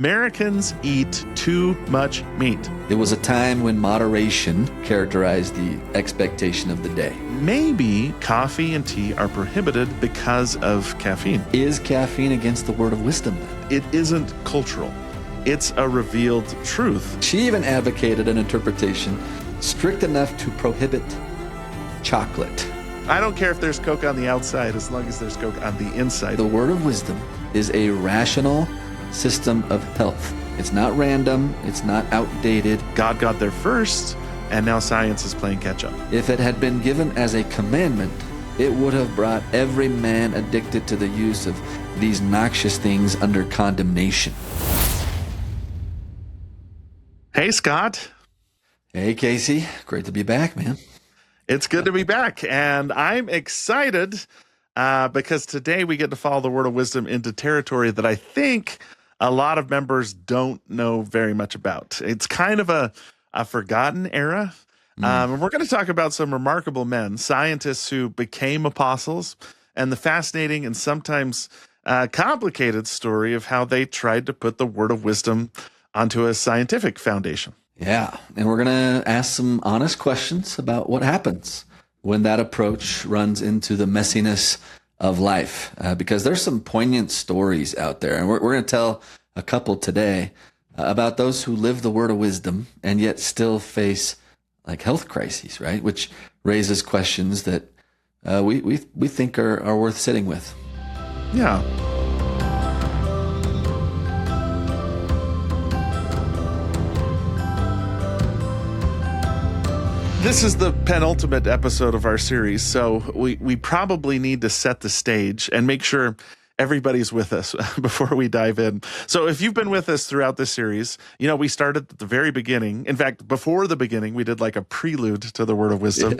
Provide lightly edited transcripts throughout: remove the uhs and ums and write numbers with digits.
Americans eat too much meat. It was a time when moderation characterized the expectation of the day. Maybe coffee and tea are prohibited because of caffeine. Is caffeine against the word of wisdom then? It isn't cultural. It's a revealed truth. She even advocated an interpretation strict enough to prohibit chocolate. I don't care if there's Coke on the outside as long as there's Coke on the inside. The word of wisdom is a rational system of health. It's not random. It's not outdated. God got there first, and now science is playing catch up. If it had been given as a commandment, it would have brought every man addicted to the use of these noxious things under condemnation. Hey, Scott. Hey, Casey. Great to be back, man. It's good to be back, and I'm excited because today we get to follow the word of wisdom into territory that I think a lot of members don't know very much about. It's kind of a forgotten era. And we're going to talk about some remarkable men, scientists who became apostles, and the fascinating and sometimes complicated story of how they tried to put the word of wisdom onto a scientific foundation. Yeah, and we're going to ask some honest questions about what happens when that approach runs into the messiness of life, because there's some poignant stories out there, and we're going to tell a couple today about those who live the word of wisdom and yet still face like health crises, right? Which raises questions that we think are worth sitting with. Yeah. This is the penultimate episode of our series, so we probably need to set the stage and make sure everybody's with us before we dive in. So if you've been with us throughout this series, you know, we started at the very beginning. In fact, before the beginning, we did like a prelude to the word of wisdom.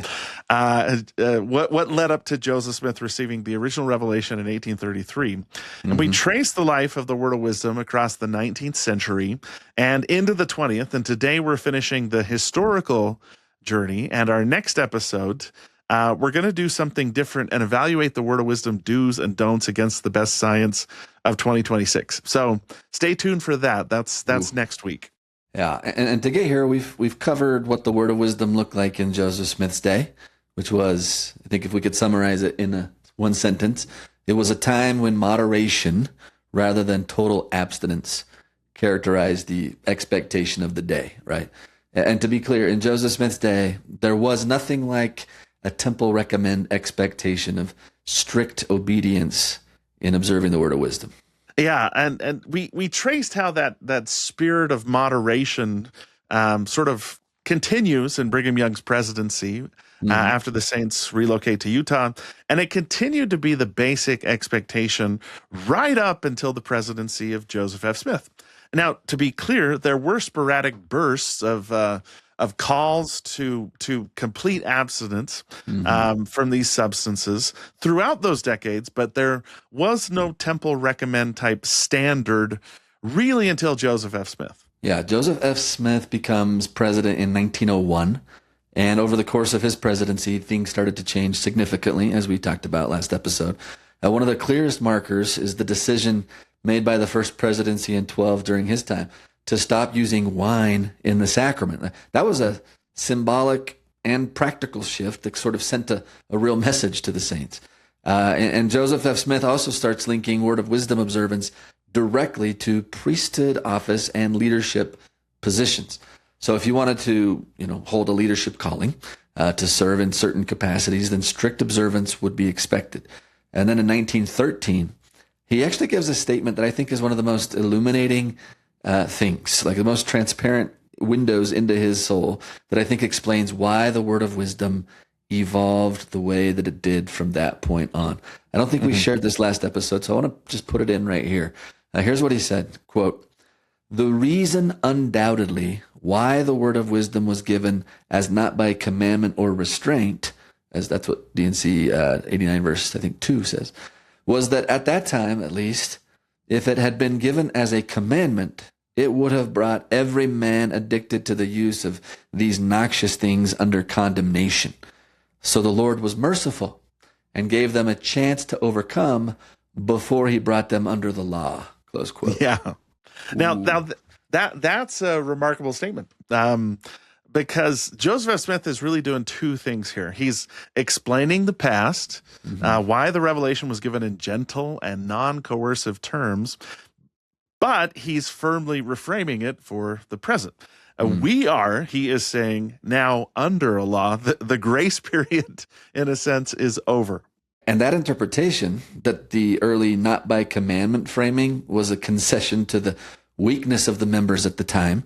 Yeah. What led up to Joseph Smith receiving the original revelation in 1833. And we traced the life of the word of wisdom across the 19th century and into the 20th. And today we're finishing the historical journey. And our next episode, we're going to do something different and evaluate the word of wisdom do's and don'ts against the best science of 2026. So stay tuned for that. That's next week. Yeah, and to get here, we've covered what the word of wisdom looked like in Joseph Smith's day, which was, I think if we could summarize it in one sentence, it was a time when moderation rather than total abstinence characterized the expectation of the day, right? And to be clear, in Joseph Smith's day, there was nothing like a temple recommend expectation of strict obedience in observing the word of wisdom. Yeah, and we traced how that spirit of moderation sort of continues in Brigham Young's presidency after the Saints relocate to Utah, and it continued to be the basic expectation right up until the presidency of Joseph F. Smith. Now, to be clear, there were sporadic bursts of calls to complete abstinence from these substances throughout those decades, but there was no temple recommend type standard really until Joseph F. Smith. Yeah, Joseph F. Smith becomes president in 1901, and over the course of his presidency, things started to change significantly, as we talked about last episode. One of the clearest markers is the decision made by the first presidency in 12 during his time to stop using wine in the sacrament. That was a symbolic and practical shift that sort of sent a real message to the saints. And Joseph F. Smith also starts linking word of wisdom observance directly to priesthood office and leadership positions. So if you wanted to, hold a leadership calling to serve in certain capacities, then strict observance would be expected. And then in 1913, he actually gives a statement that I think is one of the most illuminating things, like the most transparent windows into his soul, that I think explains why the word of wisdom evolved the way that it did from that point on. I don't think we shared this last episode, so I want to just put it in right here. Here's what he said, quote, "The reason undoubtedly why the word of wisdom was given as not by commandment or restraint," as that's what D&C 89 verse, I think 2 says, was that at that time, at least, if it had been given as a commandment, it would have brought every man addicted to the use of these noxious things under condemnation. So the Lord was merciful and gave them a chance to overcome before he brought them under the law. Close quote. Yeah. That's a remarkable statement. Because Joseph F. Smith is really doing two things here. He's explaining the past, why the revelation was given in gentle and non-coercive terms, but he's firmly reframing it for the present. We are, he is saying, now under a law. The grace period, in a sense, is over. And that interpretation, that the early not by commandment framing was a concession to the weakness of the members at the time,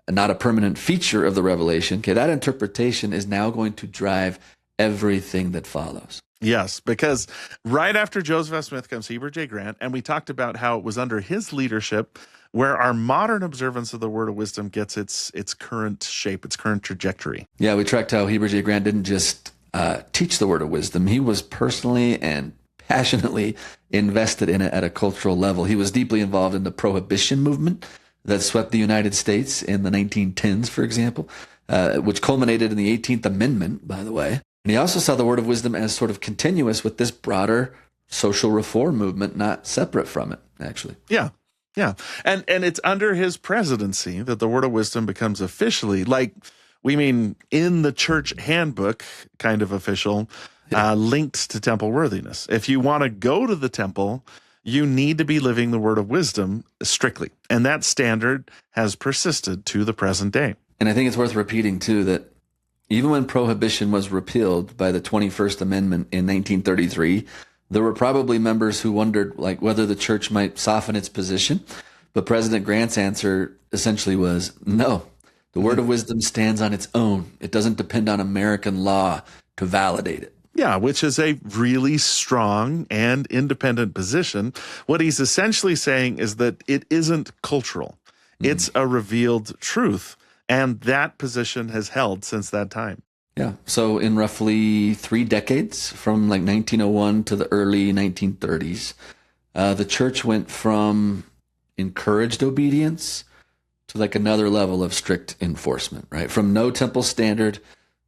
not a permanent feature of the revelation. Okay, that interpretation is now going to drive everything that follows. Yes, because right after Joseph F. Smith comes Heber J. Grant, and we talked about how it was under his leadership where our modern observance of the word of wisdom gets its current shape, its current trajectory. Yeah, we tracked how Heber J. Grant didn't just teach the word of wisdom. He was personally and passionately invested in it at a cultural level. He was deeply involved in the prohibition movement that swept the United States in the 1910s, for example, which culminated in the 18th Amendment, by the way. And he also saw the word of wisdom as sort of continuous with this broader social reform movement, not separate from it, actually. Yeah. And it's under his presidency that the word of wisdom becomes officially, like we mean in the church handbook, kind of official, linked to temple worthiness. If you want to go to the temple, you need to be living the word of wisdom strictly. And that standard has persisted to the present day. And I think it's worth repeating, too, that even when prohibition was repealed by the 21st Amendment in 1933, there were probably members who wondered whether the church might soften its position. But President Grant's answer essentially was, no, the word of wisdom stands on its own. It doesn't depend on American law to validate it. Yeah, which is a really strong and independent position. What he's essentially saying is that it isn't cultural. It's a revealed truth. And that position has held since that time. Yeah. So in roughly 3 decades, from 1901 to the early 1930s, the church went from encouraged obedience to another level of strict enforcement, right? From no temple standard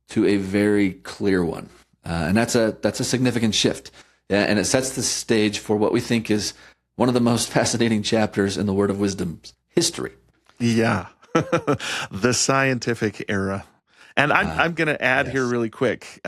to a very clear one. And that's a significant shift. And it sets the stage for what we think is one of the most fascinating chapters in the Word of Wisdom's history. Yeah. The scientific era. And I'm going to add here really quick.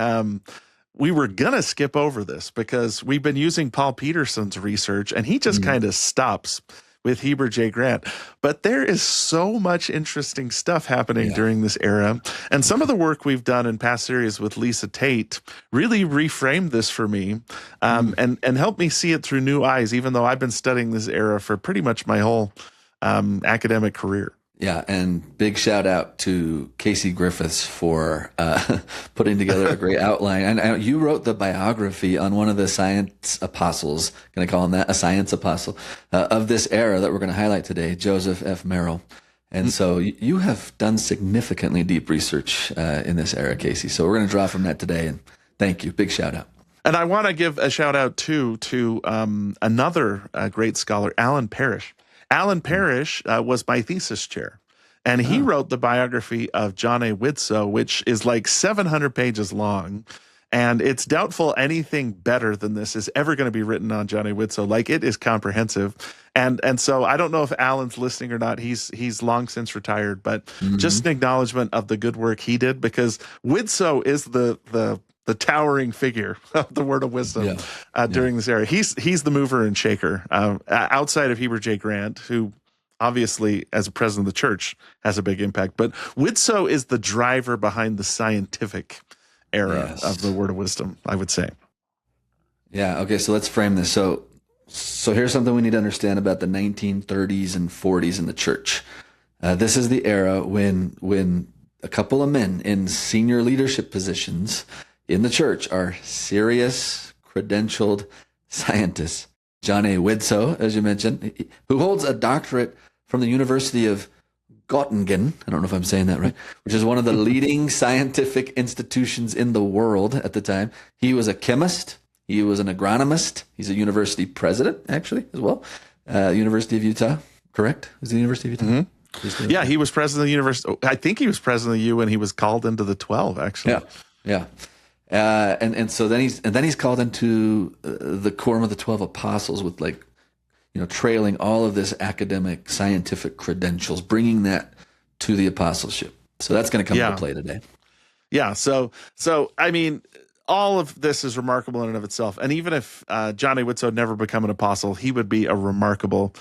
We were going to skip over this because we've been using Paul Peterson's research, and he just kind of stops with Heber J. Grant. But there is so much interesting stuff happening during this era. And some of the work we've done in past series with Lisa Tate really reframed this for me and helped me see it through new eyes, even though I've been studying this era for pretty much my whole academic career. Yeah, and big shout out to Casey Griffiths for putting together a great outline. And you wrote the biography on one of the science apostles, going to call him that, a science apostle, of this era that we're going to highlight today, Joseph F. Merrill. And so you have done significantly deep research in this era, Casey. So we're going to draw from that today. And thank you. Big shout out. And I want to give a shout out, too, to another great scholar, Alan Parrish. Alan Parrish was my thesis chair, and he wrote the biography of John A. Widtsoe, which is 700 pages long, and it's doubtful anything better than this is ever going to be written on John A. Widtsoe. It is comprehensive, and so I don't know if Alan's listening or not. He's long since retired, but just an acknowledgement of the good work he did, because Widtsoe is the towering figure of the word of wisdom during this era. He's the mover and shaker outside of Heber J. Grant, who obviously, as a president of the church, has a big impact. But Widtsoe is the driver behind the scientific era of the word of wisdom, I would say. Yeah. Okay. So let's frame this. So here's something we need to understand about the 1930s and 40s in the church. This is the era when a couple of men in senior leadership positions in the church are serious, credentialed scientists. John A. Widtsoe, as you mentioned, who holds a doctorate from the University of Göttingen, I don't know if I'm saying that right, which is one of the leading scientific institutions in the world at the time. He was a chemist. He was an agronomist. He's a university president, actually, as well. University of Utah, correct? Is it the University of Utah? Mm-hmm. Yeah, he was president of the university. I think he was president of the U when he was called into the 12, actually. Yeah. And so then he's called into the quorum of the 12 apostles with trailing all of this academic, scientific credentials, bringing that to the apostleship. So that's going to come into play today. Yeah. So I mean, all of this is remarkable in and of itself. And even if John A. Widtsoe had never become an apostle, he would be a remarkable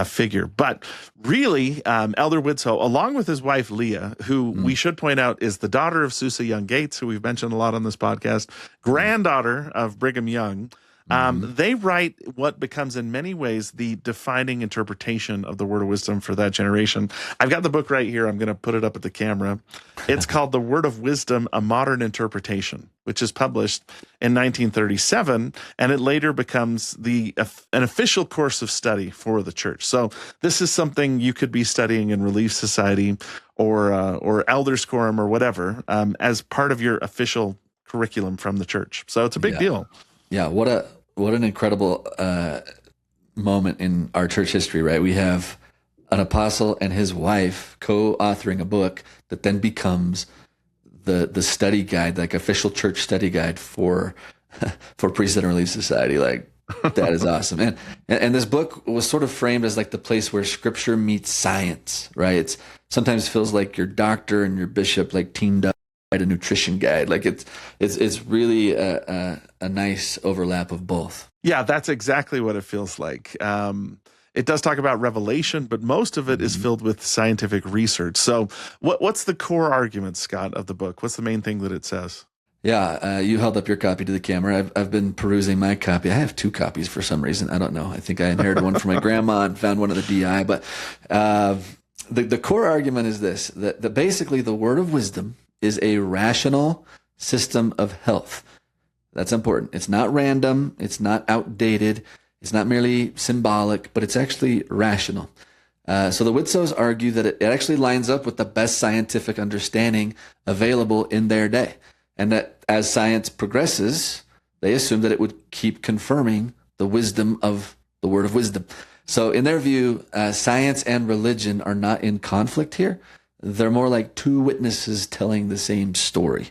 figure. But really, Elder Widtsoe, along with his wife Leah, who we should point out is the daughter of Susa Young Gates, who we've mentioned a lot on this podcast, granddaughter of Brigham Young, they write what becomes in many ways the defining interpretation of the Word of Wisdom for that generation. I've got the book right here. I'm going to put it up at the camera. It's called The Word of Wisdom, A Modern Interpretation, which is published in 1937, and it later becomes an official course of study for the church. So this is something you could be studying in Relief Society or Elders Quorum or whatever as part of your official curriculum from the church. So it's a big deal. Yeah, what an incredible moment in our church history, right? We have an apostle and his wife co-authoring a book that then becomes the study guide, like official church study guide for Priesthood and Relief Society. Like, that is awesome. And this book was sort of framed as like the place where Scripture meets science, right? It's sometimes feels like your doctor and your bishop like teamed up a nutrition guide. Like it's really a nice overlap of both. Yeah, that's exactly what it feels like. It does talk about revelation, but most of it is filled with scientific research. So what's the core argument, Scott, of the book? What's the main thing that it says? Yeah, you held up your copy to the camera. I've been perusing my copy. I have 2 copies for some reason. I don't know. I think I inherited one from my grandma and found one at the DI. But the core argument is this, that basically the Word of Wisdom is a rational system of health. That's important. It's not random. It's not outdated. It's not merely symbolic, but it's actually rational. So the Widtsoes argue that it actually lines up with the best scientific understanding available in their day. And that as science progresses, they assume that it would keep confirming the wisdom of the Word of Wisdom. So in their view, science and religion are not in conflict here. They're more like 2 witnesses telling the same story.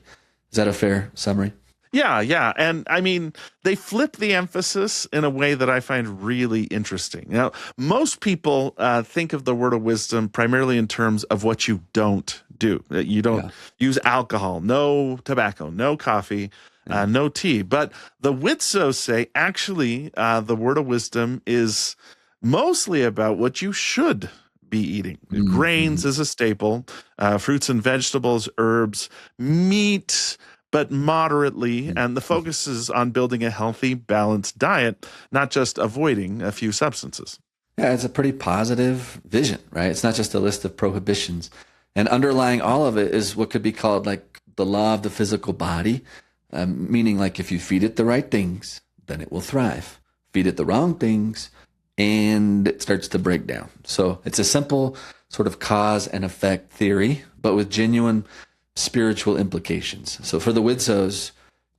Is that a fair summary? Yeah. And I mean, they flip the emphasis in a way that I find really interesting. Now, most people think of the Word of Wisdom primarily in terms of what you don't do. You don't use alcohol, no tobacco, no coffee, no tea. But the Widtsoes say, actually, the Word of Wisdom is mostly about what you should be eating. Grains is a staple, fruits and vegetables, herbs, meat, but moderately. And the focus is on building a healthy, balanced diet, not just avoiding a few substances. Yeah, it's a pretty positive vision, right? It's not just a list of prohibitions. And underlying all of it is what could be called like the law of the physical body, meaning like if you feed it the right things, then it will thrive. Feed it the wrong things, and it starts to break down. So it's a simple sort of cause and effect theory, but with genuine spiritual implications. So for the Widtsoes,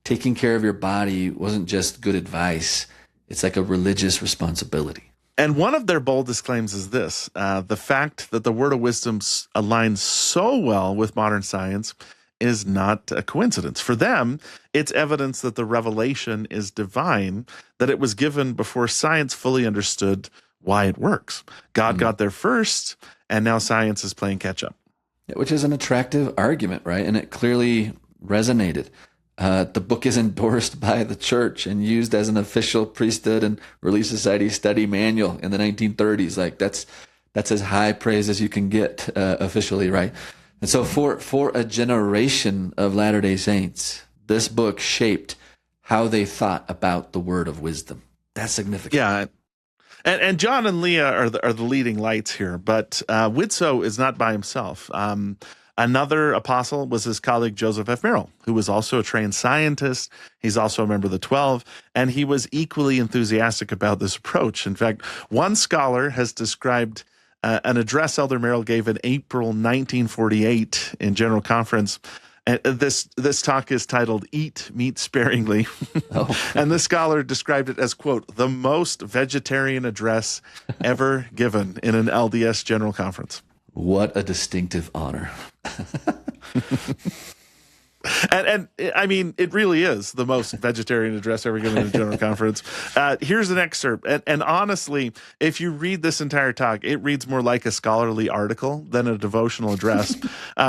taking care of your body wasn't just good advice. It's like a religious responsibility. And one of their boldest claims is this, the fact that the Word of Wisdom aligns so well with modern science is not a coincidence. For them, it's evidence that the revelation is divine, that it was given before science fully understood why it works. God got there first, and now science is playing catch up. Which is an attractive argument, right? And it clearly resonated. The book is endorsed by the church and used as an official priesthood and Relief Society study manual in the 1930s. Like that's as high praise as you can get officially, right? And so for a generation of Latter-day Saints, this book shaped how they thought about the Word of Wisdom. That's significant. Yeah. And John and Leah are the leading lights here, but Widtsoe is not by himself. Another apostle was his colleague Joseph F. Merrill, who was also a trained scientist. He's also a member of the 12, and he was equally enthusiastic about this approach. In fact, one scholar has described an address Elder Merrill gave in April 1948 in General Conference. And this talk is titled "Eat Meat Sparingly," and this scholar described it as, quote, "the most vegetarian address ever given in an LDS General Conference." What a distinctive honor. And I mean, it really is the most vegetarian address ever given in a general conference. Here's an excerpt. And honestly, if you read this entire talk, it reads more like a scholarly article than a devotional address.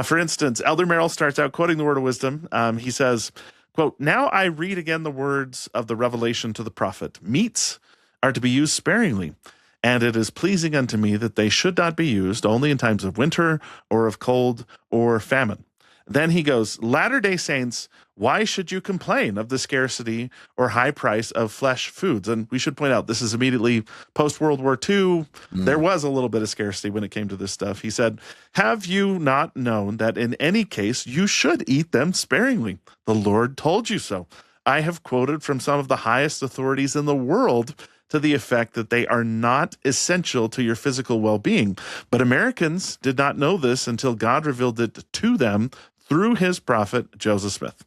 For instance, Elder Merrill starts out quoting the word of wisdom. He says, quote, "Now I read again the words of the revelation to the prophet. Meats are to be used sparingly. And it is pleasing unto me that they should not be used only in times of winter or of cold or famine." Then he goes, "Latter-day Saints, why should you complain of the scarcity or high price of flesh foods?" And we should point out, this is immediately post-World War II. There was a little bit of scarcity when it came to this stuff. He said, "Have you not known that in any case you should eat them sparingly? The Lord told you so. I have quoted from some of the highest authorities in the world to the effect that they are not essential to your physical well-being. But Americans did not know this until God revealed it to them through his prophet, Joseph Smith."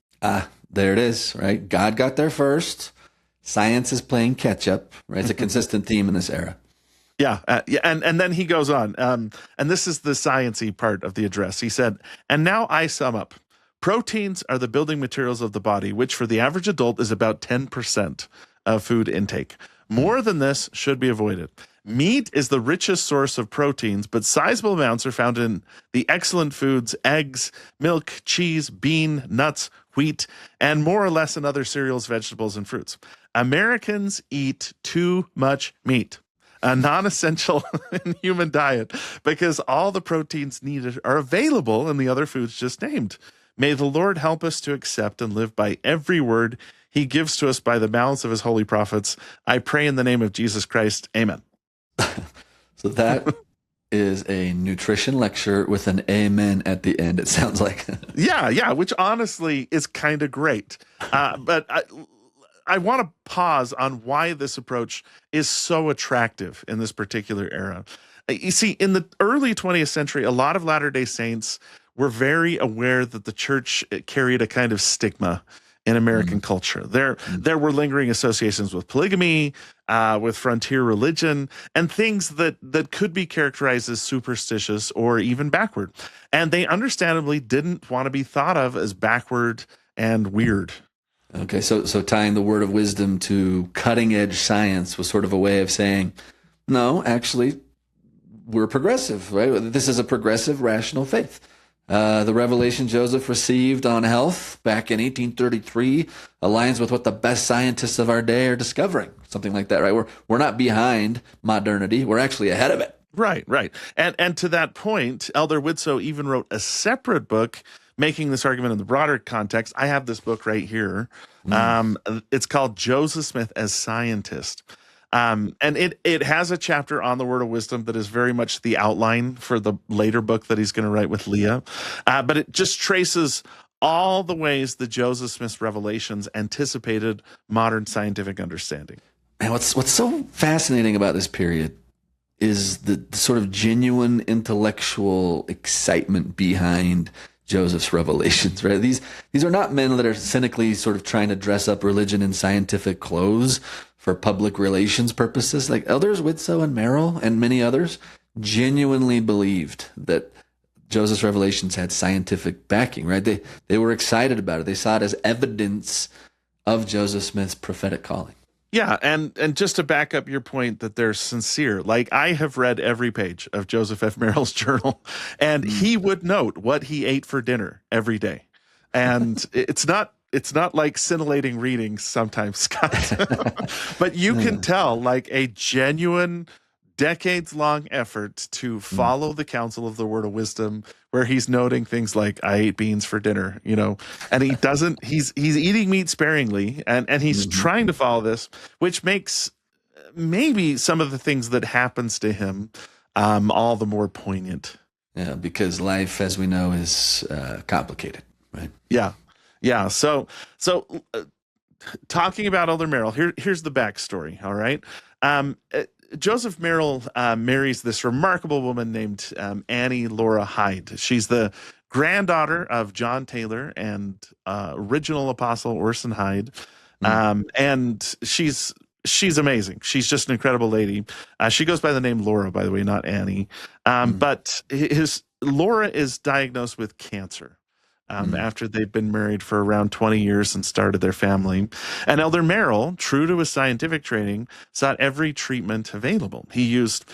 There it is, right? God got there first. Science is playing catch up, right? It's a consistent theme in this era. Yeah, and then he goes on, and this is the sciencey part of the address. He said, "And now I sum up. Proteins are the building materials of the body, which for the average adult is about 10% of food intake. More than this should be avoided. Meat is the richest source of proteins, but sizable amounts are found in the excellent foods, eggs, milk, cheese, bean, nuts, wheat, and more or less in other cereals, vegetables, and fruits. Americans eat too much meat, a non-essential in human diet, because all the proteins needed are available in the other foods just named. May the Lord help us to accept and live by every word he gives to us by the mouths of his holy prophets. I pray in the name of Jesus Christ. Amen." So that is a nutrition lecture with an amen at the end, it sounds like. Yeah, which honestly is kind of great. But I want to pause on why this approach is so attractive in this particular era. You see, in the early 20th century, a lot of Latter-day Saints were very aware that the church carried a kind of stigma in American culture. There were lingering associations with polygamy, with frontier religion, and things that could be characterized as superstitious or even backward. And they understandably didn't want to be thought of as backward and weird. Okay, so tying the word of wisdom to cutting edge science was sort of a way of saying, no, actually, we're progressive, right? This is a progressive, rational faith. The revelation Joseph received on health back in 1833 aligns with what the best scientists of our day are discovering. Something like that, right? We're not behind modernity. We're actually ahead of it. Right. And to that point, Elder Widtsoe even wrote a separate book making this argument in the broader context. I have this book right here. It's called Joseph Smith as Scientist. And it has a chapter on the word of wisdom that is very much the outline for the later book that he's going to write with Leah. But it just traces all the ways that Joseph Smith's revelations anticipated modern scientific understanding. And what's so fascinating about this period is the sort of genuine intellectual excitement behind Joseph's revelations, right? These are not men that are cynically sort of trying to dress up religion in scientific clothes for public relations purposes. Like Elders Widtsoe and Merrill and many others genuinely believed that Joseph's revelations had scientific backing, right? They were excited about it. They saw it as evidence of Joseph Smith's prophetic calling. Yeah, and just to back up your point that they're sincere, like I have read every page of Joseph F. Merrill's journal, and he would note what he ate for dinner every day. And it's not like scintillating reading sometimes, Scott, but you can tell like a genuine decades-long effort to follow the counsel of the word of wisdom, where he's noting things like, I ate beans for dinner, and he's eating meat sparingly, and he's trying to follow this, which makes maybe some of the things that happens to him all the more poignant. Yeah, because life, as we know, is complicated, right? Yeah. So talking about Elder Merrill, here's the backstory, all right? Joseph Merrill marries this remarkable woman named Annie Laura Hyde. She's the granddaughter of John Taylor and original apostle Orson Hyde. And she's amazing. She's just an incredible lady. She goes by the name Laura, by the way, not Annie. But Laura is diagnosed with cancer. after they'd been married for around 20 years and started their family. And Elder Merrill, true to his scientific training, sought every treatment available. He used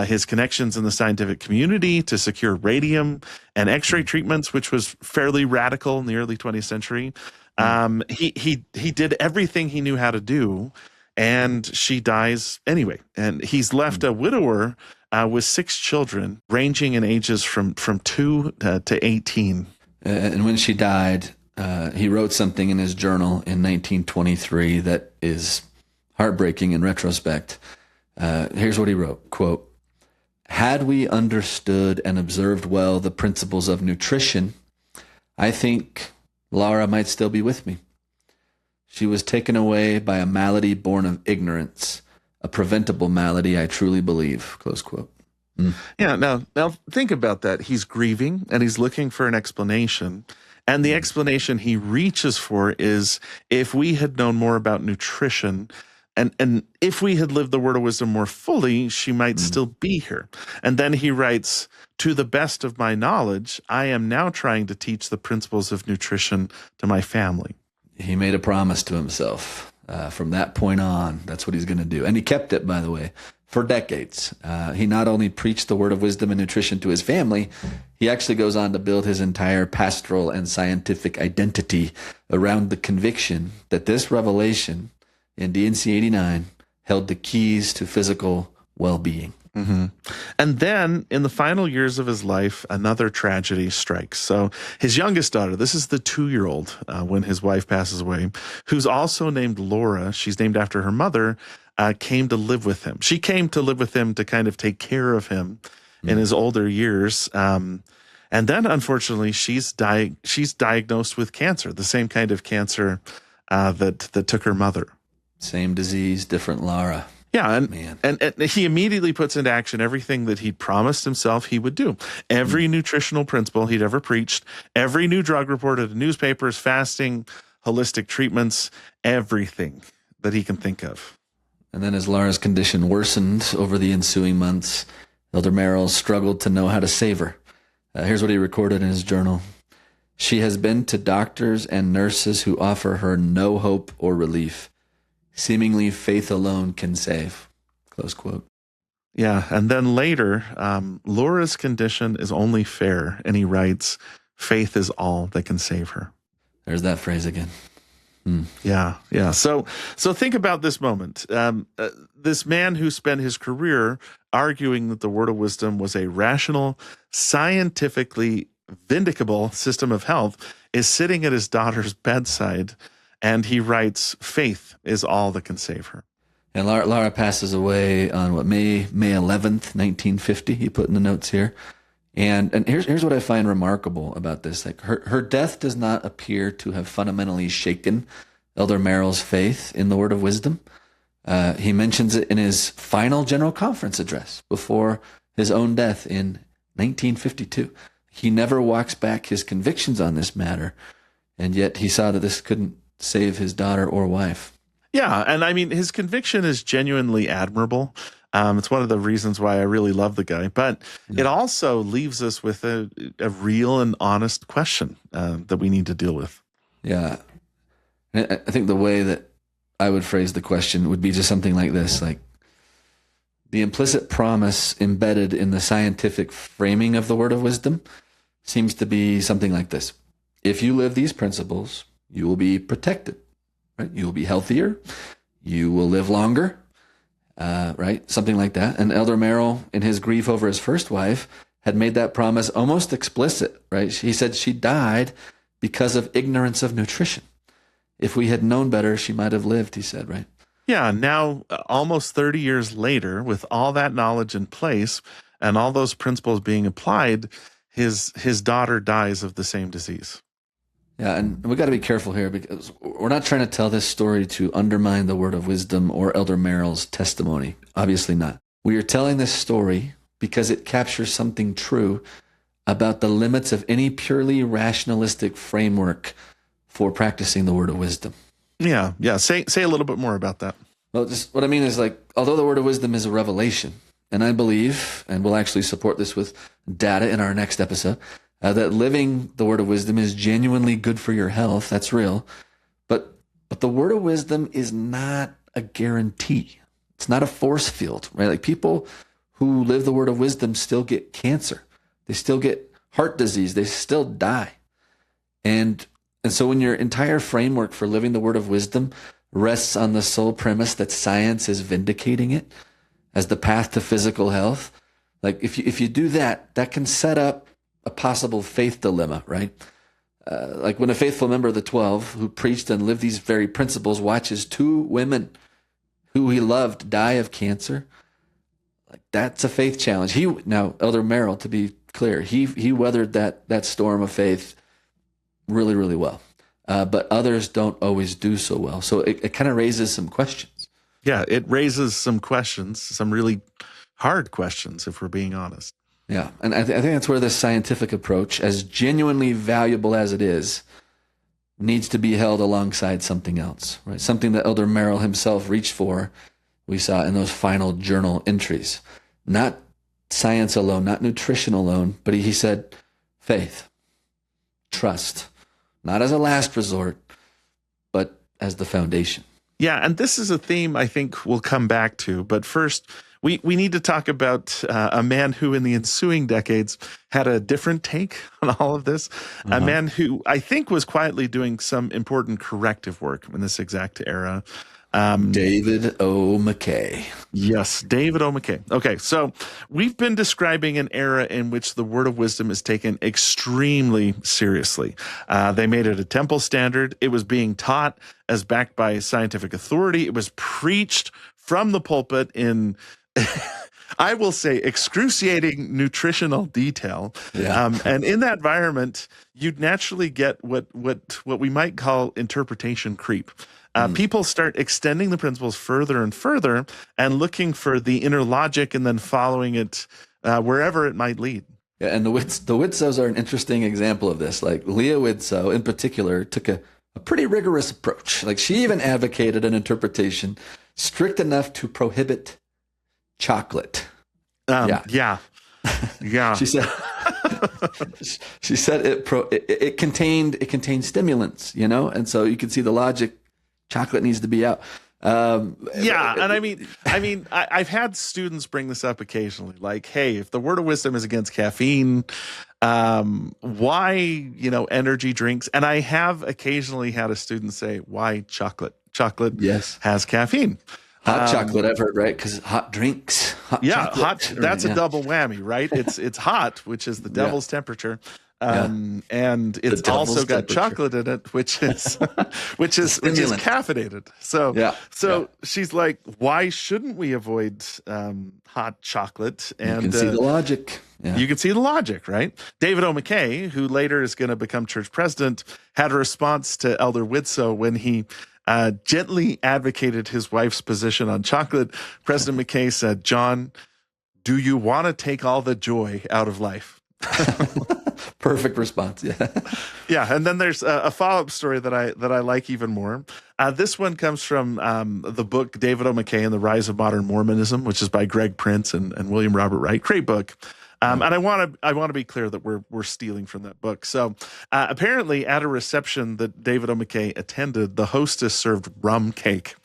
his connections in the scientific community to secure radium and X-ray treatments, which was fairly radical in the early 20th century. He did everything he knew how to do, and she dies anyway. And he's left a widower with 6 children, ranging in ages from 2 to 18. And when she died, he wrote something in his journal in 1923 that is heartbreaking in retrospect. Here's what he wrote, quote, "Had we understood and observed well the principles of nutrition, I think Laura might still be with me. She was taken away by a malady born of ignorance, a preventable malady, I truly believe," close quote. Yeah, now think about that. He's grieving and he's looking for an explanation. And the explanation he reaches for is, if we had known more about nutrition, and if we had lived the word of wisdom more fully, she might still be here. And then he writes, "To the best of my knowledge, I am now trying to teach the principles of nutrition to my family." He made a promise to himself. From that point on, that's what he's going to do. And he kept it, by the way, for decades. He not only preached the word of wisdom and nutrition to his family, he actually goes on to build his entire pastoral and scientific identity around the conviction that this revelation in D&C 89 held the keys to physical well-being. And then in the final years of his life, another tragedy strikes. So his youngest daughter, this is the 2-year-old when his wife passes away, who's also named Laura, she's named after her mother, came to live with him. She came to live with him to kind of take care of him in his older years. And then, unfortunately, she's diagnosed with cancer, the same kind of cancer that took her mother. Same disease, different Laura. Yeah, and he immediately puts into action everything that he'd promised himself he would do. Every nutritional principle he'd ever preached, every new drug reported in newspapers, fasting, holistic treatments, everything that he can think of. And then as Laura's condition worsened over the ensuing months, Elder Merrill struggled to know how to save her. Here's what he recorded in his journal. "She has been to doctors and nurses who offer her no hope or relief. Seemingly faith alone can save," close quote. Yeah, and then later, Laura's condition is only fair, and he writes, "Faith is all that can save her." There's that phrase again. Yeah. So think about this moment. This man who spent his career arguing that the word of wisdom was a rational, scientifically vindicable system of health is sitting at his daughter's bedside, and he writes, "Faith is all that can save her." And Laura passes away on May 11th, 1950. He put in the notes here. And here's what I find remarkable about this. Like her death does not appear to have fundamentally shaken Elder Merrill's faith in the word of wisdom. He mentions it in his final general conference address before his own death in 1952. He never walks back his convictions on this matter, and yet he saw that this couldn't save his daughter or wife. Yeah, and I mean, his conviction is genuinely admirable. It's one of the reasons why I really love the guy. But it also leaves us with a real and honest question that we need to deal with. Yeah. I think the way that I would phrase the question would be just something like this, like the implicit promise embedded in the scientific framing of the word of wisdom seems to be something like this. If you live these principles, you will be protected, right? You will be healthier. You will live longer, right? Something like that. And Elder Merrill, in his grief over his first wife, had made that promise almost explicit, right? He said she died because of ignorance of nutrition. If we had known better, she might have lived, he said, right? Yeah, now almost 30 years later, with all that knowledge in place and all those principles being applied, his daughter dies of the same disease. Yeah, and we got to be careful here because we're not trying to tell this story to undermine the word of wisdom or Elder Merrill's testimony. Obviously not. We are telling this story because it captures something true about the limits of any purely rationalistic framework for practicing the word of wisdom. Yeah. Say a little bit more about that. Well, just what I mean is, like, although the word of wisdom is a revelation, and I believe, and we'll actually support this with data in our next episode, that living the word of wisdom is genuinely good for your health. That's real. But the word of wisdom is not a guarantee. It's not a force field, right? Like people who live the word of wisdom still get cancer. They still get heart disease. They still die. And so when your entire framework for living the word of wisdom rests on the sole premise that science is vindicating it as the path to physical health, like if you do that, that can set up a possible faith dilemma, right? Like when a faithful member of the 12 who preached and lived these very principles watches two women who he loved die of cancer, like that's a faith challenge. Now, Elder Merrill, to be clear, he weathered that storm of faith really, really well. But others don't always do so well. So it kind of raises some questions. Yeah, it raises some questions, some really hard questions, if we're being honest. Yeah, and I think that's where this scientific approach, as genuinely valuable as it is, needs to be held alongside something else, right? Something that Elder Merrill himself reached for, we saw in those final journal entries. Not science alone, not nutrition alone, but he said faith, trust, not as a last resort, but as the foundation. Yeah, and this is a theme I think we'll come back to. But first, we need to talk about a man who in the ensuing decades had a different take on all of this. A man who I think was quietly doing some important corrective work in this exact era. David O McKay. Yes, David O McKay. Okay, so we've been describing an era in which the word of wisdom is taken extremely seriously. They made it a temple standard. It was being taught as backed by scientific authority. It was preached from the pulpit in, I will say, excruciating nutritional detail. Yeah. And in that environment, you'd naturally get what we might call interpretation creep. People start extending the principles further and further and looking for the inner logic and then following it wherever it might lead. Yeah, and the Widtsoes are an interesting example of this. Like Leah Widtsoe in particular took a pretty rigorous approach. Like she even advocated an interpretation strict enough to prohibit chocolate. Yeah. She said it contained stimulants, and so you can see the logic. Chocolate needs to be out. And I've had students bring this up occasionally, like, hey, if the word of wisdom is against caffeine, why, energy drinks? And I have occasionally had a student say, why chocolate? Chocolate yes. has caffeine. Hot chocolate, I've heard, right? Because hot drinks. That's a double whammy, right? It's hot, which is the devil's temperature. And it's also got chocolate in it, which is caffeinated. So she's like, why shouldn't we avoid hot chocolate? And you can see the logic. Yeah. You can see the logic, right? David O McKay, who later is going to become church president, had a response to Elder Widtsoe when he gently advocated his wife's position on chocolate. President McKay said, "John, do you want to take all the joy out of life?" Perfect response. Yeah. Yeah. And then there's a follow-up story that I like even more. This one comes from the book David O McKay and the Rise of Modern Mormonism, which is by Greg Prince and William Robert Wright. Great book. And I want to be clear that we're stealing from that book. So apparently at a reception that David O McKay attended, the hostess served rum cake.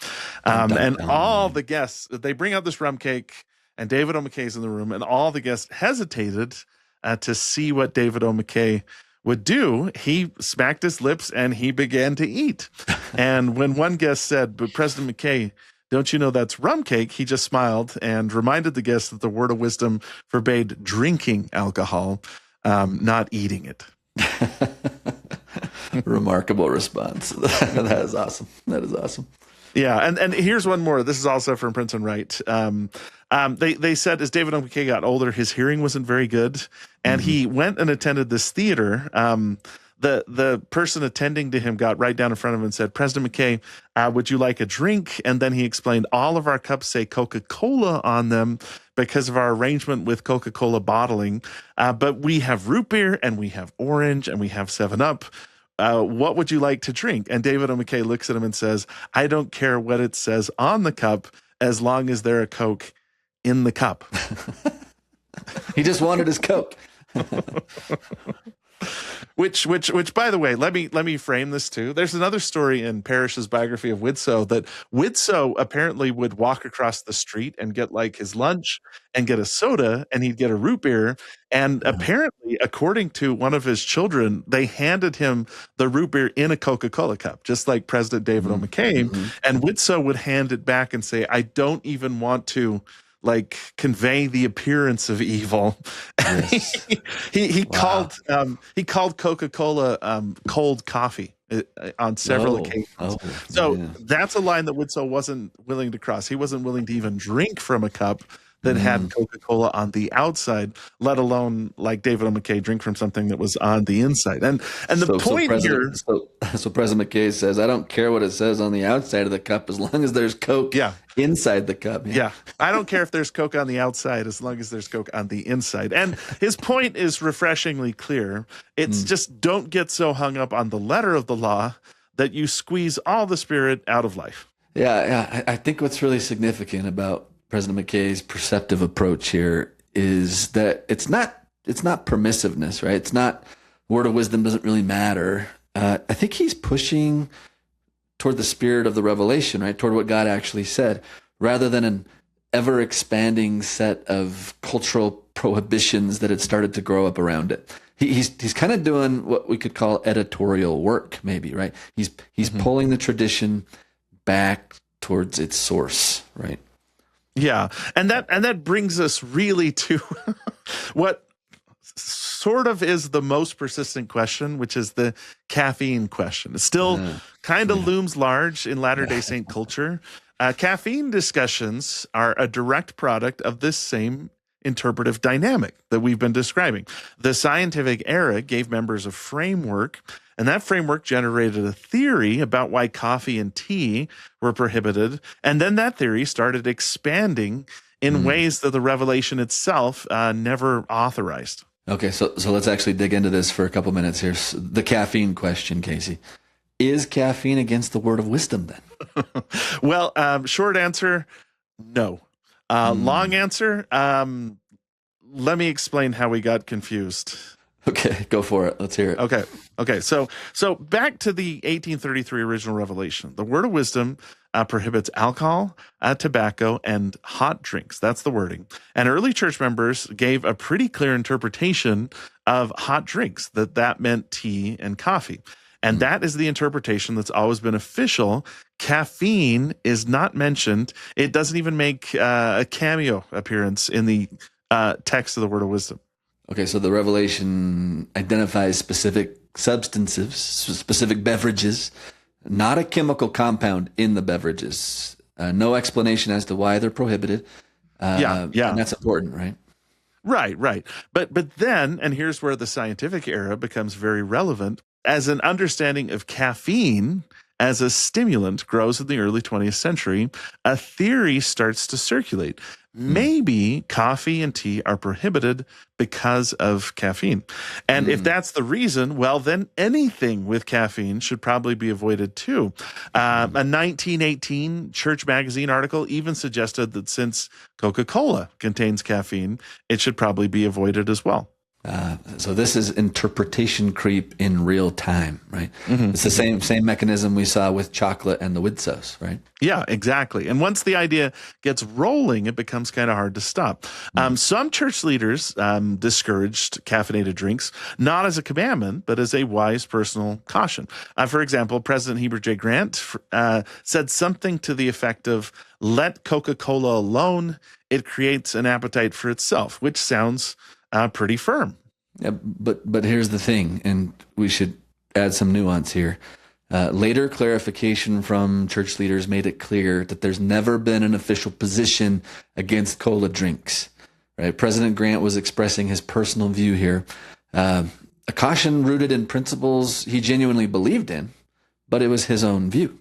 And all the guests, they bring out this rum cake and David O McKay's in the room and all the guests hesitated to see what David O McKay would do. He smacked his lips and he began to eat. And when one guest said, "But President McKay, don't you know that's rum cake?" he just smiled and reminded the guests that the word of wisdom forbade drinking alcohol, not eating it. Remarkable response. That is awesome. That is awesome. Yeah, and here's one more. This is also from Prince and Wright. They said as David O McKay got older, his hearing wasn't very good, and he went and attended this theater. The person attending to him got right down in front of him and said, "President McKay, would you like a drink?" And then he explained, all of our cups say Coca-Cola on them because of our arrangement with Coca-Cola bottling, but we have root beer and we have orange and we have 7-Up. What would you like to drink? And David O McKay looks at him and says, "I don't care what it says on the cup as long as there's a Coke in the cup." He just wanted his Coke. Which, by the way, let me frame this too. There's another story in Parrish's biography of Widtsoe that Widtsoe apparently would walk across the street and get like his lunch and get a soda, and he'd get a root beer. And apparently, according to one of his children, they handed him the root beer in a Coca-Cola cup, just like President David O McKay. And Widtsoe would hand it back and say, "I don't even want to like convey the appearance of evil." Yes. he called Coca-Cola cold coffee on several occasions. That's a line that Widtsoe wasn't willing to cross. He wasn't willing to even drink from a cup that had Coca-Cola on the outside, let alone, like David O McKay, drink from something that was on the inside. And the point here. So President McKay says, "I don't care what it says on the outside of the cup as long as there's Coke inside the cup." Yeah. I don't care if there's Coke on the outside as long as there's Coke on the inside. And his point is refreshingly clear. It's just don't get so hung up on the letter of the law that you squeeze all the spirit out of life. Yeah. I think what's really significant about President McKay's perceptive approach here is that it's not permissiveness, right? It's not word of wisdom doesn't really matter. I think he's pushing toward the spirit of the revelation, right? Toward what God actually said, rather than an ever expanding set of cultural prohibitions that had started to grow up around it. He's kind of doing what we could call editorial work, maybe, right? He's pulling the tradition back towards its source, right? Yeah, and that brings us really to what sort of is the most persistent question, which is the caffeine question. It still kind of looms large in Latter-day Saint culture. Caffeine discussions are a direct product of this same interpretive dynamic that we've been describing. The scientific era gave members a framework, and that framework generated a theory about why coffee and tea were prohibited. And then that theory started expanding in ways that the revelation itself never authorized. Okay, so let's actually dig into this for a couple minutes here. So the caffeine question, Casey. Is caffeine against the word of wisdom then? Well, short answer, no. Long answer, let me explain how we got confused. Okay, go for it. Let's hear it. Okay. So back to the 1833 original revelation. The word of wisdom prohibits alcohol, tobacco, and hot drinks. That's the wording. And early church members gave a pretty clear interpretation of hot drinks, that meant tea and coffee. And that is the interpretation that's always been official. Caffeine is not mentioned. It doesn't even make a cameo appearance in the text of the word of wisdom. Okay, so the revelation identifies specific substances, specific beverages, not a chemical compound in the beverages. No explanation as to why they're prohibited. And that's important, right? Right. But then, and here's where the scientific era becomes very relevant, as an understanding of caffeine as a stimulant grows in the early 20th century, a theory starts to circulate. Maybe coffee and tea are prohibited because of caffeine. And if that's the reason, well, then anything with caffeine should probably be avoided too. A 1918 Church Magazine article even suggested that since Coca-Cola contains caffeine, it should probably be avoided as well. So this is interpretation creep in real time, right? It's the same mechanism we saw with chocolate and the Widtsoes, right? Yeah, exactly. And once the idea gets rolling, it becomes kind of hard to stop. Some church leaders discouraged caffeinated drinks, not as a commandment, but as a wise personal caution. For example, President Heber J. Grant said something to the effect of, "Let Coca-Cola alone. It creates an appetite for itself," which sounds pretty firm. Yeah, but here's the thing, and we should add some nuance here. Later clarification from church leaders made it clear that there's never been an official position against cola drinks. Right? President Grant was expressing his personal view here, a caution rooted in principles he genuinely believed in, but it was his own view.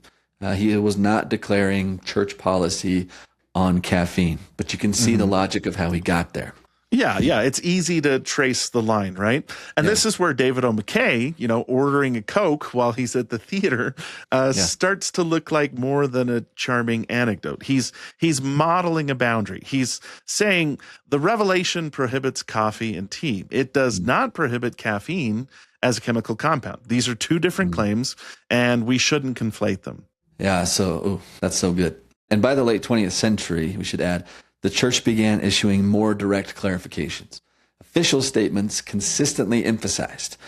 He was not declaring church policy on caffeine, but you can see the logic of how he got there. Yeah, it's easy to trace the line, right? And this is where David O McKay, ordering a Coke while he's at the theater, starts to look like more than a charming anecdote. He's modeling a boundary. He's saying the revelation prohibits coffee and tea. It does not prohibit caffeine as a chemical compound. These are two different claims, and we shouldn't conflate them. Yeah, so that's so good. And by the late 20th century, we should add, the church began issuing more direct clarifications. Official statements consistently emphasized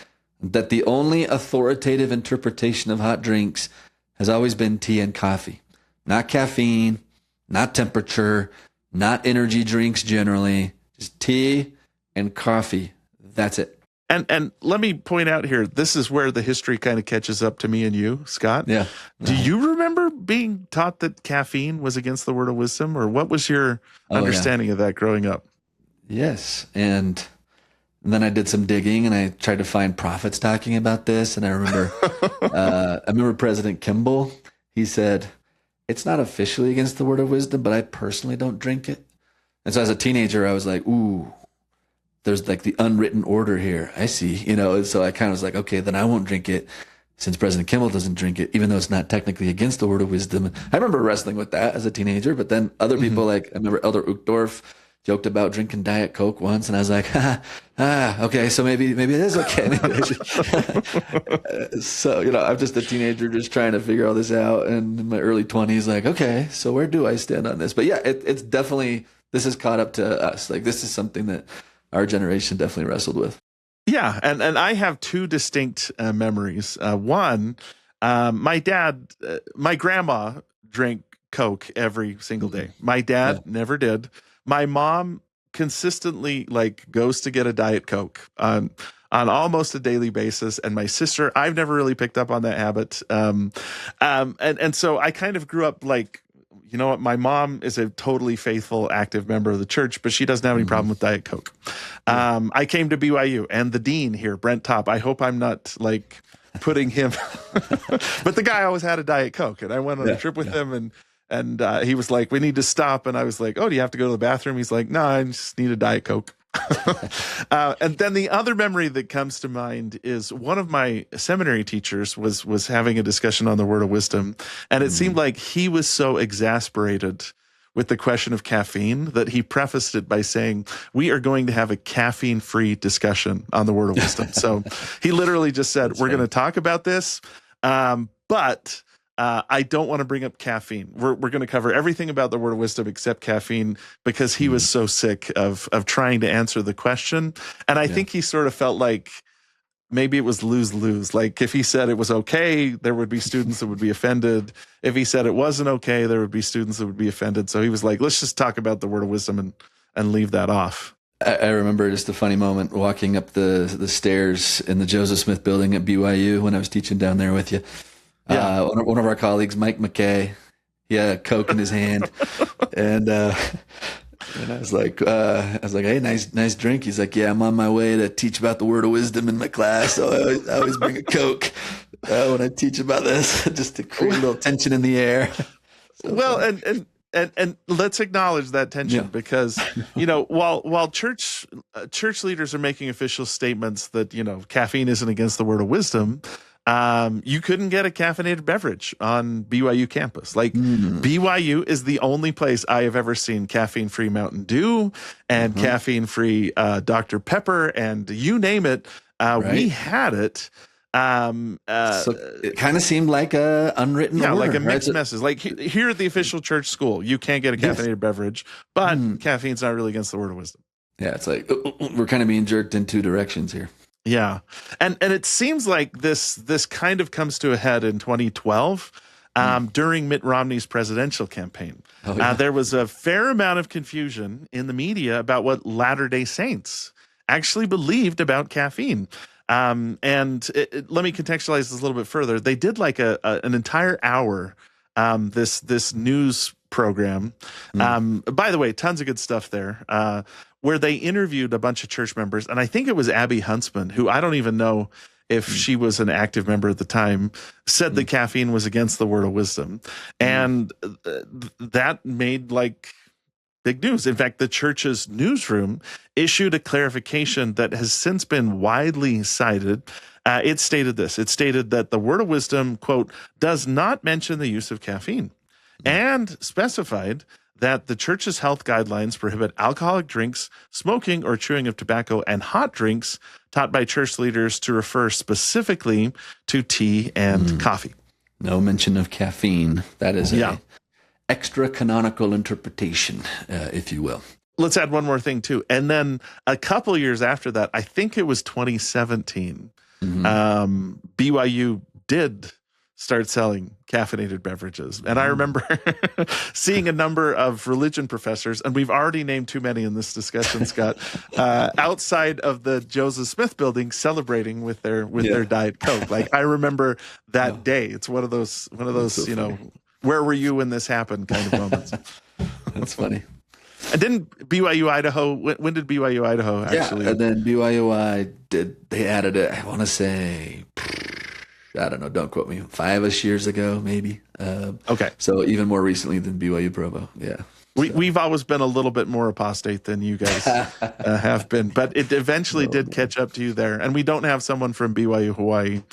that the only authoritative interpretation of hot drinks has always been tea and coffee, not caffeine, not temperature, not energy drinks generally, just tea and coffee. That's it. And let me point out here, this is where the history kind of catches up to me and you, Scott. Yeah. Do you remember being taught that caffeine was against the word of wisdom, or what was your understanding of that growing up? Yes. And then I did some digging and I tried to find prophets talking about this. And I remember President Kimball, he said, it's not officially against the word of wisdom, but I personally don't drink it. And so as a teenager, I was like, ooh, there's like the unwritten order here. I see, and so I kind of was like, okay, then I won't drink it since President Kimball doesn't drink it, even though it's not technically against the word of wisdom. And I remember wrestling with that as a teenager, but then other people, like I remember Elder Uchtdorf joked about drinking Diet Coke once, and I was like, okay, so maybe it is okay. So, I'm just a teenager just trying to figure all this out. And in my early 20s, like, okay, so where do I stand on this? But yeah, it's definitely, this has caught up to us. Like, this is something that our generation definitely wrestled with. Yeah, and I have two distinct memories. One, my grandma drank Coke every single day. My dad never did. My mom consistently goes to get a Diet Coke on almost a daily basis, and my sister, I've never really picked up on that habit. And so I kind of grew up like, you know what? My mom is a totally faithful, active member of the church, but she doesn't have any problem with Diet Coke. I came to BYU, and the dean here, Brent Top, I hope I'm not putting him, but the guy always had a Diet Coke, and I went on a trip with him, and he was like, we need to stop. And I was like, oh, do you have to go to the bathroom? He's like, no, I just need a Diet Coke. And then the other memory that comes to mind is one of my seminary teachers was having a discussion on the word of wisdom, and it seemed like he was so exasperated with the question of caffeine that he prefaced it by saying, we are going to have a caffeine-free discussion on the word of wisdom. So he literally just said, we're going to talk about this, but I don't want to bring up caffeine. We're going to cover everything about the word of wisdom except caffeine, because he was so sick of trying to answer the question. And I think he sort of felt like maybe it was lose-lose. Like if he said it was okay, there would be students that would be offended. If he said it wasn't okay, there would be students that would be offended. So he was like, let's just talk about the word of wisdom and leave that off. I remember just a funny moment walking up the stairs in the Joseph Smith building at BYU when I was teaching down there with you. Yeah. One of our colleagues, Mike McKay, he had a Coke in his hand, and I was like, hey, nice drink. He's like, yeah, I'm on my way to teach about the word of wisdom in my class, so I always bring a Coke when I teach about this, just to create a little tension in the air. So, well, and let's acknowledge that tension, because while church leaders are making official statements that caffeine isn't against the word of wisdom. You couldn't get a caffeinated beverage on BYU campus. BYU is the only place I have ever seen caffeine-free Mountain Dew and caffeine-free Dr. Pepper, and you name it. We had it. So it kind of seemed like a unwritten order, like a mixed message. Like here at the official church school, you can't get a caffeinated beverage, but caffeine's not really against the word of wisdom. Yeah, it's like we're kind of being jerked in two directions here. Yeah. And it seems like this kind of comes to a head in 2012 during Mitt Romney's presidential campaign. There was a fair amount of confusion in the media about what Latter-day Saints actually believed about caffeine. Let me contextualize this a little bit further. They did like an entire hour, this news program. By the way, tons of good stuff there. Where they interviewed a bunch of church members, and I think it was Abby Huntsman, who I don't even know if she was an active member at the time, said that caffeine was against the word of wisdom. And that made big big news. In fact, the church's newsroom issued a clarification that has since been widely cited. It stated this. It stated that the Word of Wisdom, quote, does not mention the use of caffeine, and specified that the church's health guidelines prohibit alcoholic drinks, smoking or chewing of tobacco, and hot drinks taught by church leaders to refer specifically to tea and coffee. No mention of caffeine. That is a extra canonical interpretation, if you will. Let's add one more thing too. And then a couple years after that, I think it was 2017, BYU did start selling caffeinated beverages. And I remember seeing a number of religion professors, and we've already named too many in this discussion, Scott, outside of the Joseph Smith building celebrating with their Diet Coke. Like, I remember that day. It's one of those, so where were you when this happened kind of moments. That's funny. And didn't BYU Idaho, when did BYU Idaho actually? Yeah, and then BYUI they added it, I want to say, I don't know, don't quote me, 5-ish years ago, maybe. Okay. So even more recently than BYU Provo, yeah. We've always been a little bit more apostate than you guys have been, but it eventually did catch up to you there. And we don't have someone from BYU Hawaii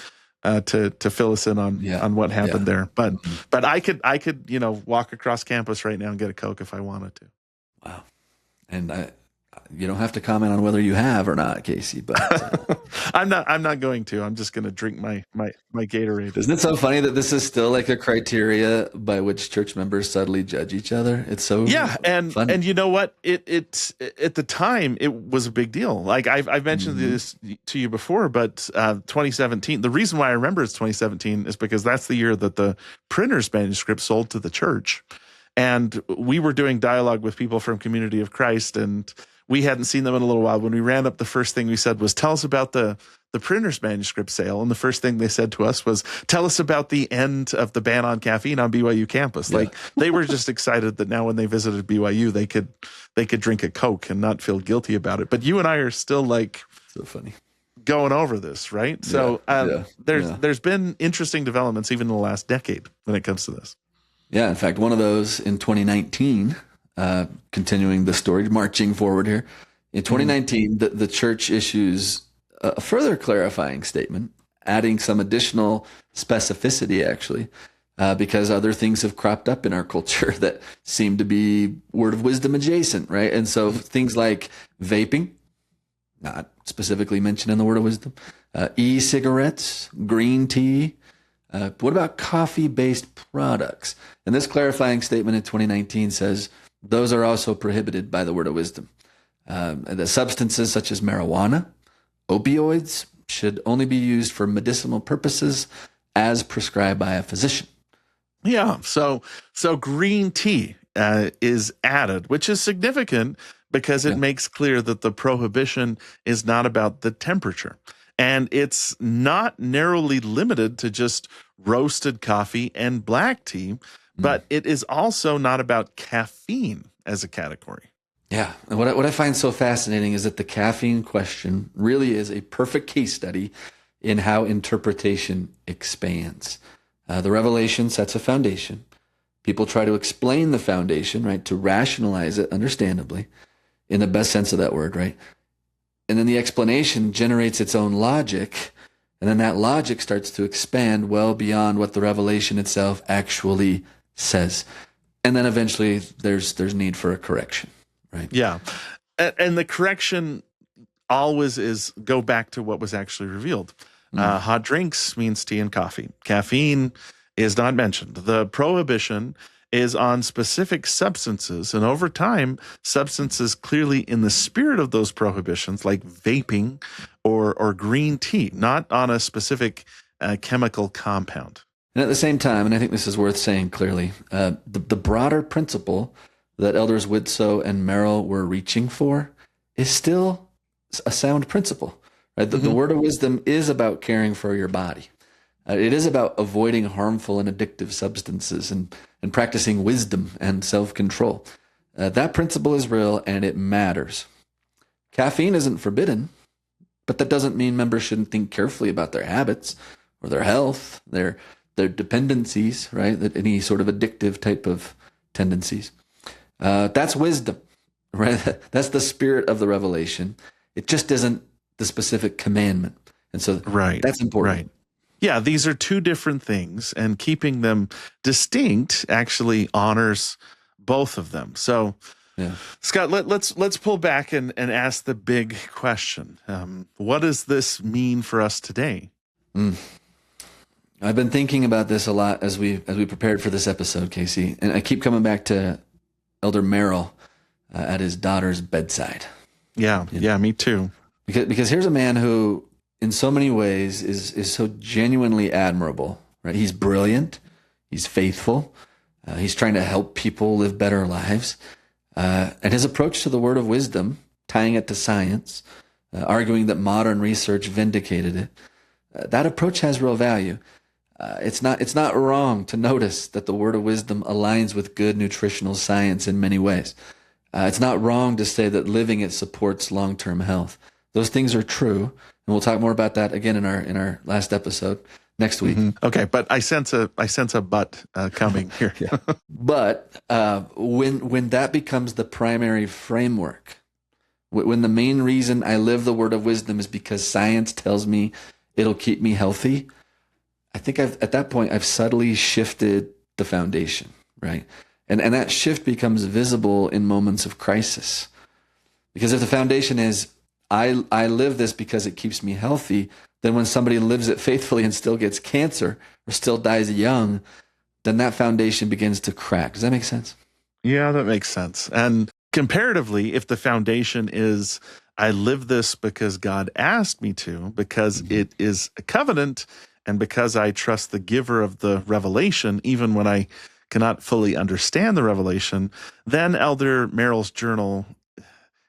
to fill us in on what happened there. But I could walk across campus right now and get a Coke if I wanted to. Wow. And you don't have to comment on whether you have or not, Casey, but I'm not going to. I'm just going to drink my Gatorade. Isn't it so funny that this is still like a criteria by which church members subtly judge each other? It's so funny. And you know what? It's at the time it was a big deal. Like I've mentioned this to you before, but 2017. The reason why I remember it's 2017 is because that's the year that the printer's manuscript sold to the church. And we were doing dialogue with people from Community of Christ, and we hadn't seen them in a little while. When we ran up, the first thing we said was, tell us about the printer's manuscript sale. And the first thing they said to us was, tell us about the end of the ban on caffeine on BYU campus. Yeah. Like, they were just excited that now when they visited BYU, they could drink a Coke and not feel guilty about it. But you and I are still like, so funny, going over this, right? So there's been interesting developments even in the last decade when it comes to this. Yeah, in fact, one of those in 2019, continuing the story, marching forward here. In 2019, the church issues a further clarifying statement, adding some additional specificity, actually, because other things have cropped up in our culture that seem to be word of wisdom adjacent, right? And so things like vaping, not specifically mentioned in the word of wisdom, e-cigarettes, green tea. What about coffee-based products? And this clarifying statement in 2019 says those are also prohibited by the word of wisdom. The substances such as marijuana, opioids should only be used for medicinal purposes as prescribed by a physician. Yeah, so green tea is added, which is significant because it makes clear that the prohibition is not about the temperature. And it's not narrowly limited to just roasted coffee and black tea, but it is also not about caffeine as a category. Yeah. And what I find so fascinating is that the caffeine question really is a perfect case study in how interpretation expands. The revelation sets a foundation. People try to explain the foundation, right, to rationalize it, understandably, in the best sense of that word, right? And then the explanation generates its own logic, and then that logic starts to expand well beyond what the revelation itself actually says. And then eventually there's need for a correction, right? Yeah. And the correction always is go back to what was actually revealed. Hot drinks means tea and coffee. Caffeine is not mentioned. The prohibition is on specific substances, and over time, substances clearly in the spirit of those prohibitions, like vaping or green tea, not on a specific chemical compound. And at the same time, and I think this is worth saying clearly, the broader principle that Elders Widtsoe and Merrill were reaching for is still a sound principle. Right? The word of wisdom is about caring for your body. It is about avoiding harmful and addictive substances and practicing wisdom and self-control. That principle is real and it matters. Caffeine isn't forbidden, but that doesn't mean members shouldn't think carefully about their habits or their health, their dependencies, right? Any sort of addictive type of tendencies. That's wisdom, right? That's the spirit of the revelation. It just isn't the specific commandment. And so that's important. Right. Yeah, these are two different things, and keeping them distinct actually honors both of them. So, Yeah. Scott, let's pull back and ask the big question. What does this mean for us today? I've been thinking about this a lot as we prepared for this episode, Casey, and I keep coming back to Elder Merrill at his daughter's bedside. Yeah, me too. Because here's a man who, in so many ways, is so genuinely admirable. Right? He's brilliant. He's faithful. He's trying to help people live better lives. And his approach to the word of wisdom, tying it to science, arguing that modern research vindicated it, that approach has real value. It's not wrong to notice that the word of wisdom aligns with good nutritional science in many ways. It's not wrong to say that living it supports long-term health. Those things are true, and we'll talk more about that again in our last episode next week. Mm-hmm. Okay, but I sense a but coming here. Yeah. But when that becomes the primary framework, when the main reason I live the word of wisdom is because science tells me it'll keep me healthy, I think at that point I've subtly shifted the foundation, right? And that shift becomes visible in moments of crisis. Because if the foundation is I live this because it keeps me healthy, then when somebody lives it faithfully and still gets cancer or still dies young, then that foundation begins to crack. Does that make sense? Yeah, that makes sense. And comparatively, if the foundation is I live this because God asked me to, because it is a covenant, and because I trust the giver of the revelation, even when I cannot fully understand the revelation, then Elder Merrill's journal,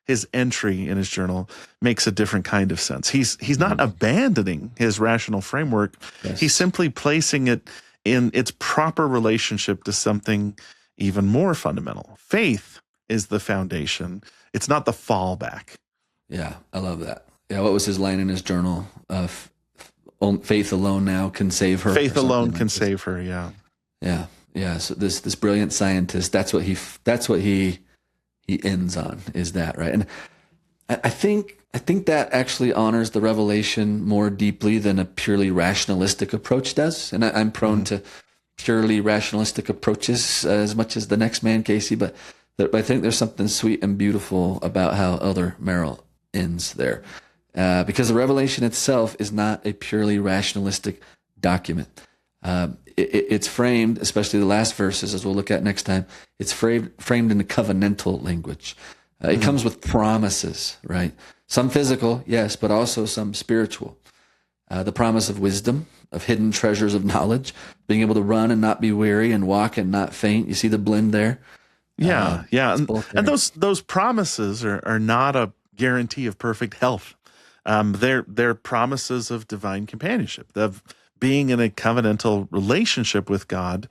his entry in his journal, makes a different kind of sense. He's not abandoning his rational framework. Yes. He's simply placing it in its proper relationship to something even more fundamental. Faith is the foundation. It's not the fallback. Yeah, I love that. Yeah, what was his line in his journal? Faith alone now can save her. Faith alone can save her. Yeah. Yeah. So this brilliant scientist, that's what he ends on, is that, right? And I think that actually honors the revelation more deeply than a purely rationalistic approach does. And I'm prone to purely rationalistic approaches as much as the next man, Casey, but I think there's something sweet and beautiful about how Elder Merrill ends there. Because the revelation itself is not a purely rationalistic document. It's framed, especially the last verses, as we'll look at next time, it's framed in a covenantal language. It comes with promises, right? Some physical, yes, but also some spiritual. The promise of wisdom, of hidden treasures of knowledge, being able to run and not be weary and walk and not faint. You see the blend there? Yeah. And those promises are not a guarantee of perfect health. They're promises of divine companionship, of being in a covenantal relationship with God,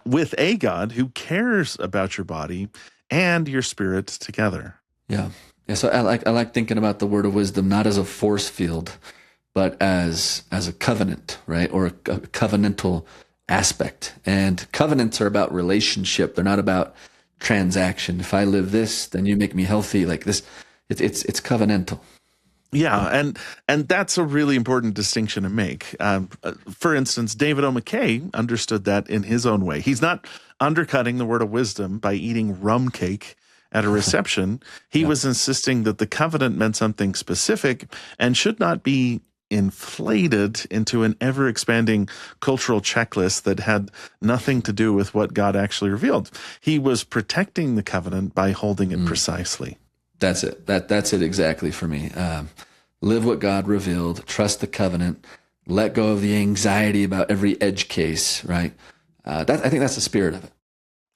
with a God who cares about your body and your spirit together. Yeah. So I like thinking about the word of wisdom not as a force field, but as a covenant, right? Or a covenantal aspect. And covenants are about relationship. They're not about transaction. If I live this, then you make me healthy. Like this, it's covenantal. Yeah, and that's a really important distinction to make. For instance, David O McKay understood that in his own way. He's not undercutting the word of wisdom by eating rum cake at a reception. He was insisting that the covenant meant something specific and should not be inflated into an ever-expanding cultural checklist that had nothing to do with what God actually revealed. He was protecting the covenant by holding it precisely. That's it. That's it exactly for me. Live what God revealed, trust the covenant, let go of the anxiety about every edge case, right? I think that's the spirit of it.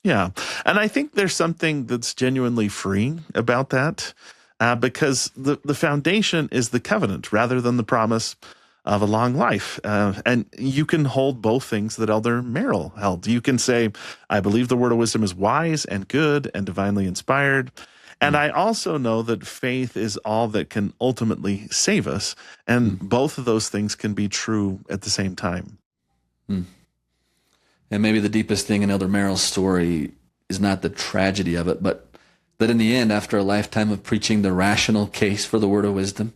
Yeah. And I think there's something that's genuinely freeing about that, because the foundation is the covenant rather than the promise of a long life. And you can hold both things that Elder Merrill held. You can say, I believe the word of wisdom is wise and good and divinely inspired. And I also know that faith is all that can ultimately save us. And both of those things can be true at the same time. And maybe the deepest thing in Elder Merrill's story is not the tragedy of it, but that in the end, after a lifetime of preaching the rational case for the word of wisdom,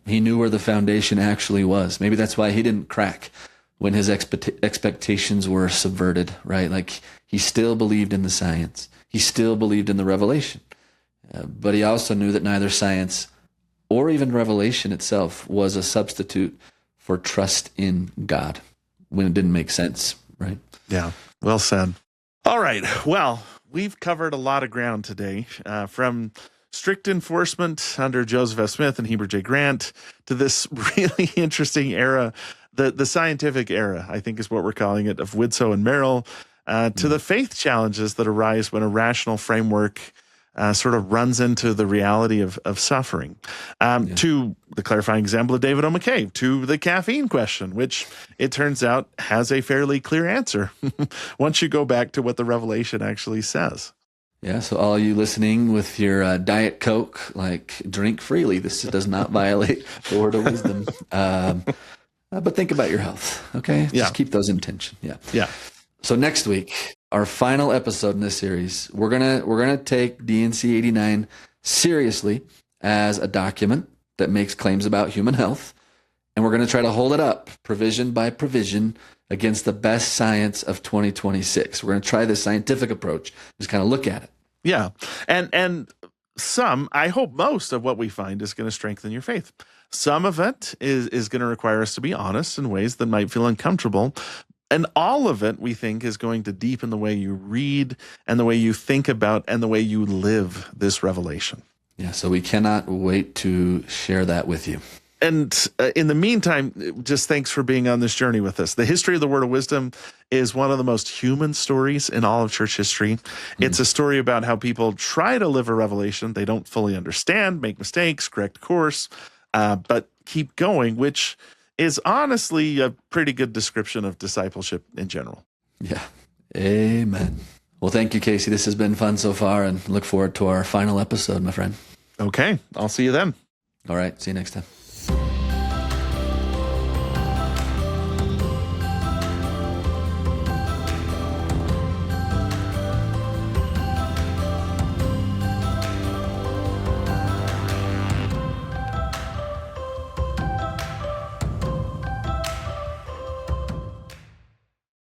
he knew where the foundation actually was. Maybe that's why he didn't crack when his expectations were subverted, right? Like, he still believed in the science. He still believed in the revelation. But he also knew that neither science or even revelation itself was a substitute for trust in God when it didn't make sense, right? Yeah, well said. All right, well, we've covered a lot of ground today, from strict enforcement under Joseph F. Smith and Heber J. Grant to this really interesting era, the scientific era, I think is what we're calling it, of Widtsoe and Merrill, to the faith challenges that arise when a rational framework sort of runs into the reality of suffering, to the clarifying example of David O McKay, to the caffeine question, which it turns out has a fairly clear answer once you go back to what the revelation actually says. Yeah, so all you listening with your Diet Coke, like, drink freely. This does not violate the word of wisdom. But think about your health, okay? Just keep those in tension. Yeah. So next week, our final episode in this series, we're gonna take D&C 89 seriously as a document that makes claims about human health, and we're gonna try to hold it up, provision by provision, against the best science of 2026. We're gonna try this scientific approach, just kind of look at it. Yeah, and some, I hope most of what we find is going to strengthen your faith. Some of it is going to require us to be honest in ways that might feel uncomfortable. And all of it, we think, is going to deepen the way you read and the way you think about and the way you live this revelation. Yeah, so we cannot wait to share that with you. And in the meantime, just thanks for being on this journey with us. The history of the Word of Wisdom is one of the most human stories in all of church history. It's a story about how people try to live a revelation. They don't fully understand, make mistakes, correct course, but keep going, which is honestly a pretty good description of discipleship in general. Yeah. Amen. Well, thank you, Casey. This has been fun so far, and look forward to our final episode, my friend. Okay. I'll see you then. All right. See you next time.